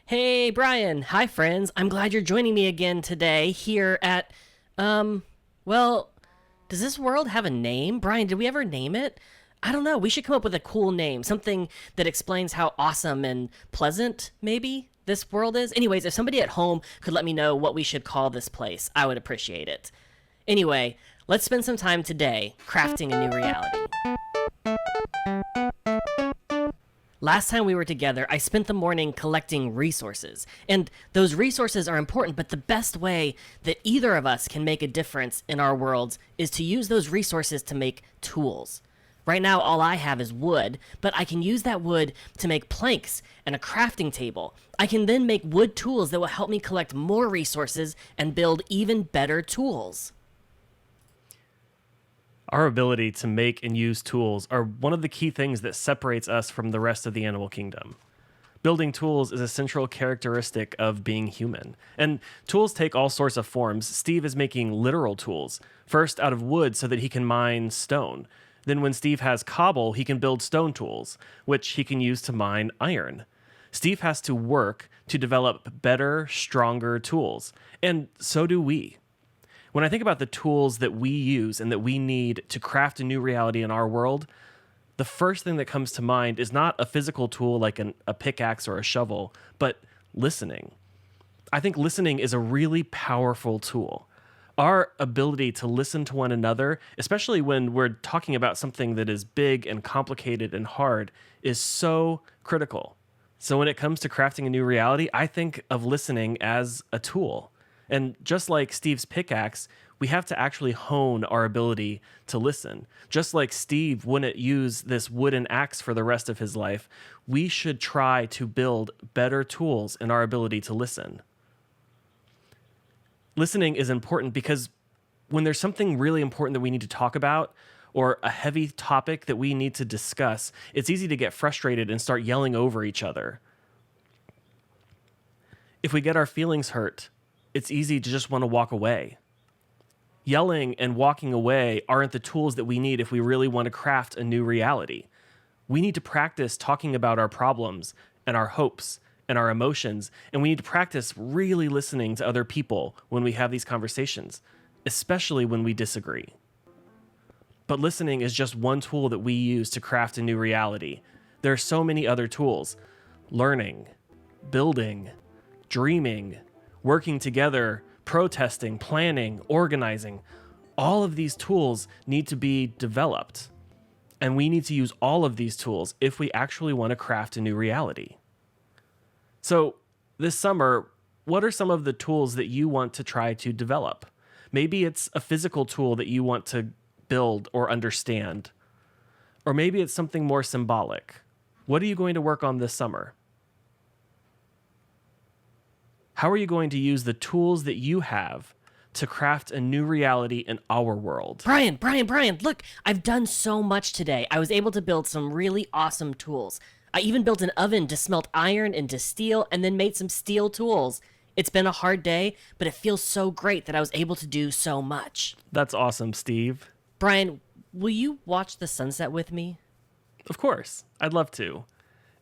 Hey, Brian. Hi, friends. I'm glad you're joining me again today here at, well, does this world have a name? Brian, did we ever name it? I don't know. We should come up with a cool name, something that explains how awesome and pleasant, maybe, this world is. Anyways, if somebody at home could let me know what we should call this place, I would appreciate it. Anyway, let's spend some time today crafting a new reality. Last time we were together, I spent the morning collecting resources. And those resources are important, but the best way that either of us can make a difference in our worlds is to use those resources to make tools. Right now, all I have is wood, but I can use that wood to make planks and a crafting table. I can then make wood tools that will help me collect more resources and build even better tools. Our ability to make and use tools are one of the key things that separates us from the rest of the animal kingdom. Building tools is a central characteristic of being human. And tools take all sorts of forms. Steve is making literal tools, first out of wood so that he can mine stone. Then when Steve has cobble, he can build stone tools, which he can use to mine iron. Steve has to work to develop better, stronger tools. And so do we. When I think about the tools that we use and that we need to craft a new reality in our world, the first thing that comes to mind is not a physical tool like a pickaxe or a shovel, but listening. I think listening is a really powerful tool. Our ability to listen to one another, especially when we're talking about something that is big and complicated and hard, is so critical. So when it comes to crafting a new reality, I think of listening as a tool. And just like Steve's pickaxe, we have to actually hone our ability to listen. Just like Steve wouldn't use this wooden axe for the rest of his life, we should try to build better tools in our ability to listen. Listening is important because when there's something really important that we need to talk about, or a heavy topic that we need to discuss, it's easy to get frustrated and start yelling over each other. If we get our feelings hurt, it's easy to just want to walk away. Yelling and walking away aren't the tools that we need if we really want to craft a new reality. We need to practice talking about our problems and our hopes and our emotions, and we need to practice really listening to other people when we have these conversations, especially when we disagree. But listening is just one tool that we use to craft a new reality. There are so many other tools: learning, building, dreaming, working together, protesting, planning, organizing. All of these tools need to be developed. And we need to use all of these tools if we actually want to craft a new reality. So this summer, what are some of the tools that you want to try to develop? Maybe it's a physical tool that you want to build or understand. Or maybe it's something more symbolic. What are you going to work on this summer? How are you going to use the tools that you have to craft a new reality in our world? Brian, look, I've done so much today. I was able to build some really awesome tools. I even built an oven to smelt iron into steel and then made some steel tools. It's been a hard day, but it feels so great that I was able to do so much. That's awesome, Steve. Brian, will you watch the sunset with me? Of course, I'd love to.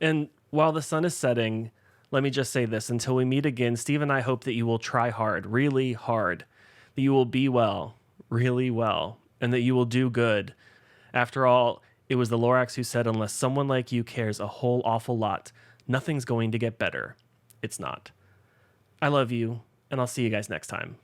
And while the sun is setting, let me just say this. Until we meet again, Steve and I hope that you will try hard, really hard, that you will be well, really well, and that you will do good. After all, it was the Lorax who said, unless someone like you cares a whole awful lot, nothing's going to get better. It's not. I love you, and I'll see you guys next time.